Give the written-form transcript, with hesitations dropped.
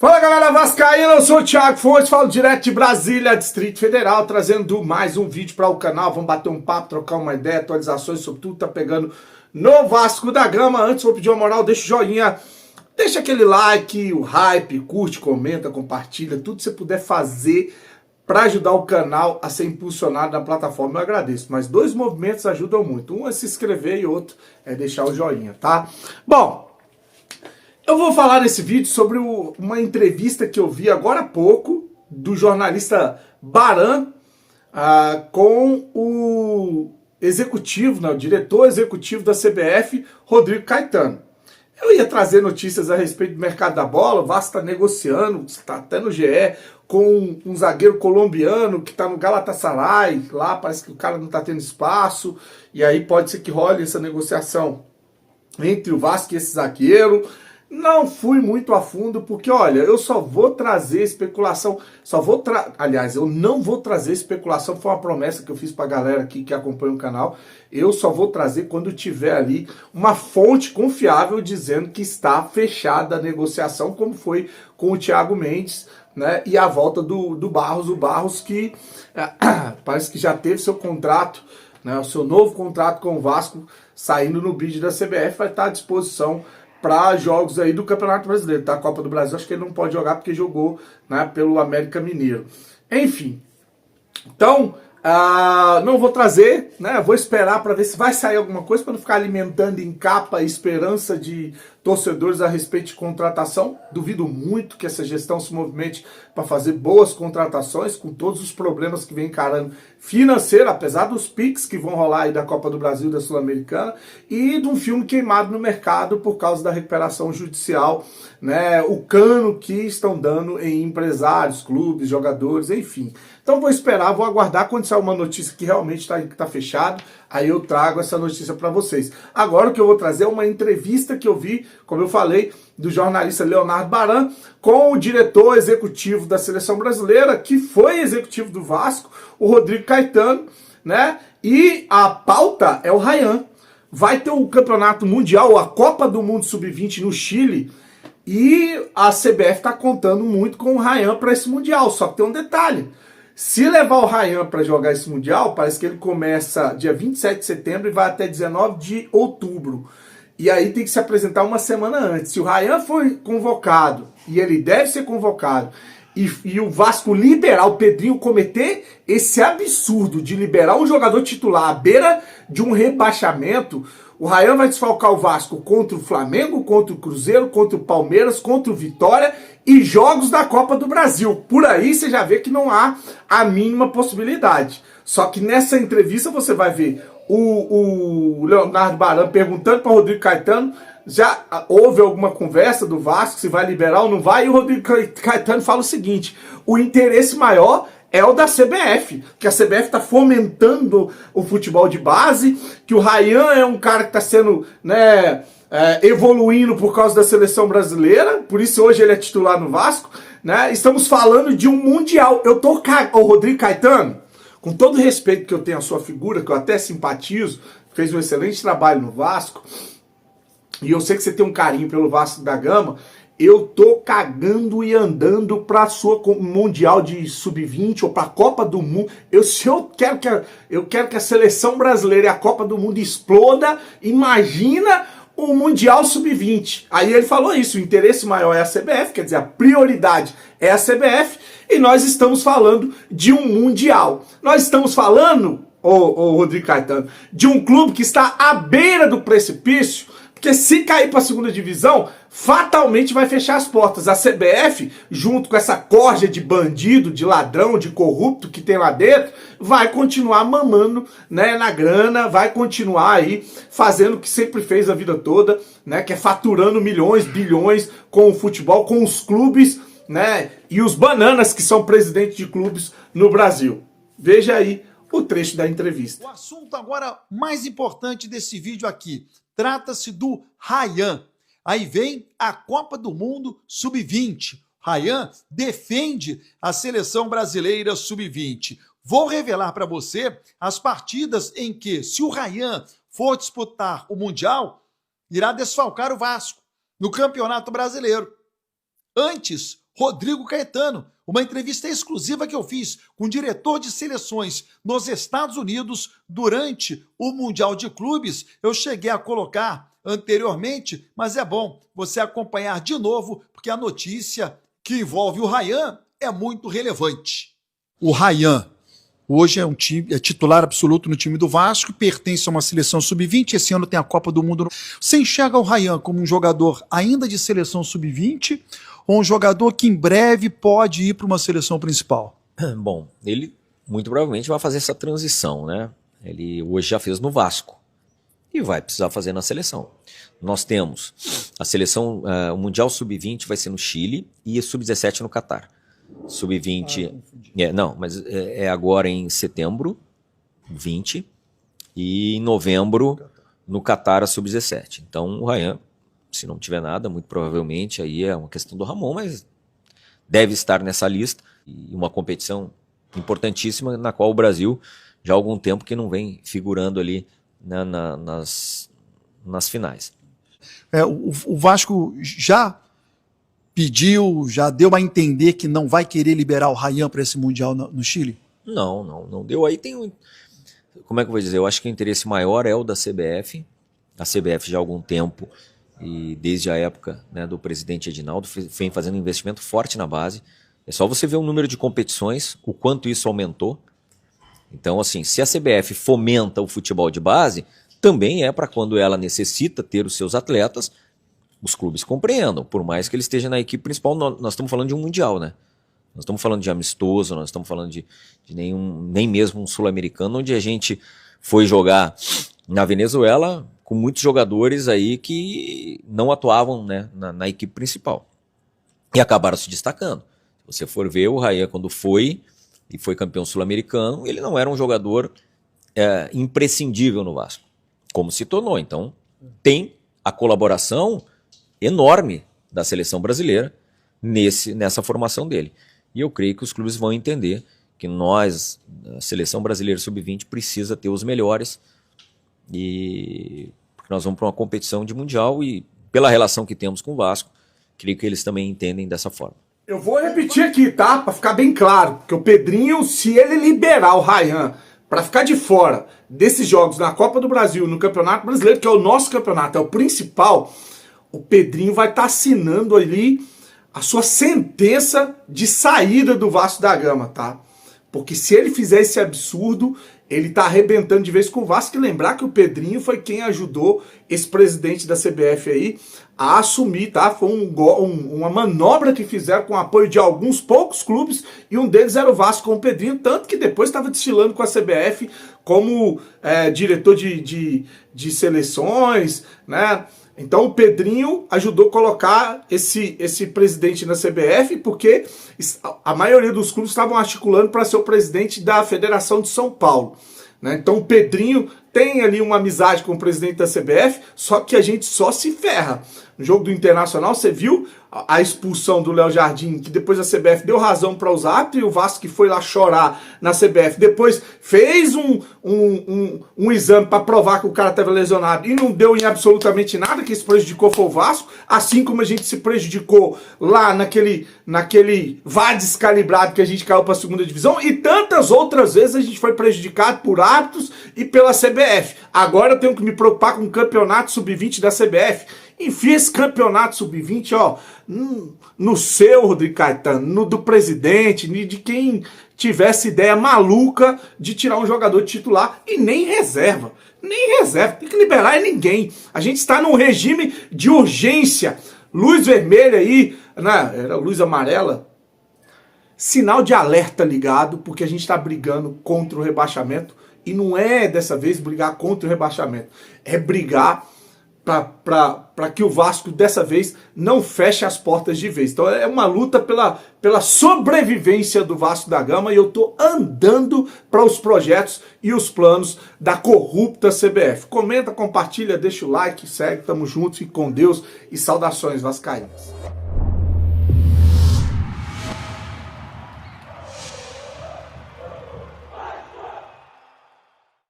Fala galera vascaína, eu sou o Thiago Fontes, falo direto de Brasília, Distrito Federal, trazendo mais um vídeo para o canal. Vamos bater um papo, trocar uma ideia, atualizações sobre tudo que tá pegando no Vasco da Gama. Antes vou pedir uma moral, deixa o joinha, deixa aquele like, o hype, curte, comenta, compartilha, tudo que você puder fazer para ajudar o canal a ser impulsionado na plataforma, eu agradeço. Mas dois movimentos ajudam muito, um é se inscrever e outro é deixar o joinha, tá? Bom, eu vou falar nesse vídeo sobre uma entrevista que eu vi agora há pouco do jornalista Baran com o executivo, o diretor executivo da CBF, Rodrigo Caetano. Eu ia trazer notícias a respeito do mercado da bola. O Vasco está negociando, está até no GE, com um zagueiro colombiano que está no Galatasaray. Lá parece que o cara não está tendo espaço, e aí pode ser que role essa negociação entre o Vasco e esse zagueiro. Não fui muito a fundo, porque, olha, eu só vou trazer especulação, aliás, eu não vou trazer especulação, foi uma promessa que eu fiz pra galera aqui que acompanha o canal, eu só vou trazer quando tiver ali uma fonte confiável dizendo que está fechada a negociação, como foi com o Thiago Mendes, né, e a volta do Barros, o Barros que parece que já teve seu contrato, né, o seu novo contrato com o Vasco saindo no bid da CBF, vai estar à disposição para jogos aí do Campeonato Brasileiro, tá? A Copa do Brasil acho que ele não pode jogar porque jogou, né, pelo América Mineiro. Enfim, então não vou trazer, né? Vou esperar para ver se vai sair alguma coisa para não ficar alimentando em capa a esperança de torcedores a respeito de contratação. Duvido muito que essa gestão se movimente para fazer boas contratações com todos os problemas que vem encarando financeiro, apesar dos piques que vão rolar aí da Copa do Brasil, da Sul-Americana, e de um filme queimado no mercado por causa da recuperação judicial, né? O cano que estão dando em empresários, clubes, jogadores, enfim. Então vou esperar, vou aguardar quando sair uma notícia que realmente está fechado, aí eu trago essa notícia para vocês. Agora o que eu vou trazer é uma entrevista que eu vi, como eu falei, do jornalista Leonardo Baran com o diretor executivo da Seleção Brasileira, que foi executivo do Vasco, o Rodrigo Caetano, né? E a pauta é o Ryan. Vai ter o Campeonato Mundial, a Copa do Mundo Sub-20 no Chile, e a CBF está contando muito com o Ryan para esse Mundial, só que tem um detalhe. Se levar o Ryan para jogar esse Mundial, parece que ele começa dia 27 de setembro e vai até 19 de outubro. E aí tem que se apresentar uma semana antes. Se o Ryan for convocado, e ele deve ser convocado, e o Vasco liberar, o Pedrinho cometer esse absurdo de liberar um jogador titular à beira de um rebaixamento, o Ryan vai desfalcar o Vasco contra o Flamengo, contra o Cruzeiro, contra o Palmeiras, contra o Vitória e jogos da Copa do Brasil. Por aí você já vê que não há a mínima possibilidade. Só que nessa entrevista você vai ver o Leonardo Baran perguntando para o Rodrigo Caetano, já houve alguma conversa do Vasco, se vai liberar ou não vai, e o Rodrigo Caetano fala o seguinte: o interesse maior é o da CBF, que a CBF está fomentando o futebol de base, que o Ryan é um cara que está sendo, né, evoluindo por causa da seleção brasileira, por isso hoje ele é titular no Vasco, né? Estamos falando de um Mundial. O Rodrigo Caetano, com todo o respeito que eu tenho à sua figura, que eu até simpatizo, fez um excelente trabalho no Vasco, e eu sei que você tem um carinho pelo Vasco da Gama, eu tô cagando e andando pra sua Mundial de Sub-20 ou pra Copa do Mundo. Eu quero que a seleção brasileira e a Copa do Mundo exploda. Imagina o Mundial Sub-20. Aí ele falou isso, o interesse maior é a CBF, quer dizer, a prioridade é a CBF, e nós estamos falando de um Mundial. Nós estamos falando, ô Rodrigo Caetano, de um clube que está à beira do precipício, porque se cair para a segunda divisão, fatalmente vai fechar as portas. A CBF, junto com essa corja de bandido, de ladrão, de corrupto que tem lá dentro, vai continuar mamando, né, na grana, vai continuar aí fazendo o que sempre fez a vida toda, né, que é faturando milhões, bilhões com o futebol, com os clubes, né, e os bananas que são presidentes de clubes no Brasil. Veja aí o trecho da entrevista. O assunto agora mais importante desse vídeo aqui trata-se do Ryan. Aí vem a Copa do Mundo Sub-20. Ryan defende a seleção brasileira Sub-20. Vou revelar para você as partidas em que, se o Ryan for disputar o Mundial, irá desfalcar o Vasco no Campeonato Brasileiro. Antes, Rodrigo Caetano. Uma entrevista exclusiva que eu fiz com o diretor de seleções nos Estados Unidos durante o Mundial de Clubes. Eu cheguei a colocar anteriormente, mas é bom você acompanhar de novo, porque a notícia que envolve o Rayan é muito relevante. O Rayan hoje é titular absoluto no time do Vasco, pertence a uma seleção sub-20, esse ano tem a Copa do Mundo. Você enxerga o Rayan como um jogador ainda de seleção sub-20 ou um jogador que em breve pode ir para uma seleção principal? Bom, ele muito provavelmente vai fazer essa transição, né? Ele hoje já fez no Vasco e vai precisar fazer na seleção. Nós temos a seleção, o Mundial Sub-20 vai ser no Chile e a Sub-17 no Catar. Sub-20, não, mas é agora em setembro, 20, e em novembro no Catar a Sub-17. Então o Rayan, se não tiver nada, muito provavelmente aí é uma questão do Ramon, mas deve estar nessa lista. E uma competição importantíssima na qual o Brasil já há algum tempo que não vem figurando ali, né, nas finais. O Vasco já pediu, já deu a entender que não vai querer liberar o Rayan para esse Mundial no Chile? Não deu. Aí tem como é que eu vou dizer? Eu acho que o interesse maior é o da CBF. A CBF já há algum tempo, e desde a época, né, do presidente Edinaldo, vem fazendo um investimento forte na base. É só você ver o número de competições, o quanto isso aumentou. Então, assim, se a CBF fomenta o futebol de base, também é para quando ela necessita ter os seus atletas, os clubes compreendam, por mais que ele esteja na equipe principal. Nós estamos falando de um Mundial, né? Nós estamos falando de amistoso, nós estamos falando de nem mesmo um sul-americano, onde a gente foi jogar na Venezuela com muitos jogadores aí que não atuavam, né, na equipe principal e acabaram se destacando. Se você for ver, o Rayan, quando foi campeão sul-americano, ele não era um jogador imprescindível no Vasco, como se tornou. Então tem a colaboração enorme da seleção brasileira nessa formação dele. E eu creio que os clubes vão entender que nós, a seleção brasileira sub-20, precisa ter os melhores, e porque nós vamos para uma competição de mundial e pela relação que temos com o Vasco, creio que eles também entendem dessa forma. Eu vou repetir aqui, tá? Para ficar bem claro, porque o Pedrinho, se ele liberar o Rayan para ficar de fora desses jogos na Copa do Brasil, no Campeonato Brasileiro, que é o nosso campeonato, é o principal, o Pedrinho vai estar assinando ali a sua sentença de saída do Vasco da Gama, tá? Porque se ele fizer esse absurdo, ele tá arrebentando de vez com o Vasco. E lembrar que o Pedrinho foi quem ajudou esse presidente da CBF aí a assumir, tá? Foi uma manobra que fizeram com o apoio de alguns poucos clubes, e um deles era o Vasco com o Pedrinho, tanto que depois estava desfilando com a CBF como diretor de seleções, né? Então o Pedrinho ajudou a colocar esse presidente na CBF, porque a maioria dos clubes estavam articulando para ser o presidente da Federação de São Paulo, né? Então o Pedrinho tem ali uma amizade com o presidente da CBF, só que a gente só se ferra. No jogo do Internacional, você viu a expulsão do Léo Jardim, que depois a CBF deu razão para os árbitros, e o Vasco, que foi lá chorar na CBF, depois fez um exame para provar que o cara estava lesionado e não deu em absolutamente nada, que isso prejudicou foi o Vasco, assim como a gente se prejudicou lá naquele VAR descalibrado que a gente caiu para a segunda divisão, e tantas outras vezes a gente foi prejudicado por árbitros e pela CBF. Agora eu tenho que me preocupar com o campeonato sub-20 da CBF. Enfia esse campeonato sub-20, ó, no seu, Rodrigo Caetano, no do presidente, de quem tivesse ideia maluca de tirar um jogador de titular, e nem reserva. Nem reserva, tem que liberar ninguém. A gente está num regime de urgência. Luz vermelha aí, né? Era luz amarela. Sinal de alerta ligado, porque a gente está brigando contra o rebaixamento. E não é dessa vez brigar contra o rebaixamento, é brigar para que o Vasco dessa vez não feche as portas de vez. Então é uma luta pela sobrevivência do Vasco da Gama, e eu tô andando para os projetos e os planos da corrupta CBF. Comenta, compartilha, deixa o like, segue, tamo junto, fique com Deus e saudações vascaínas.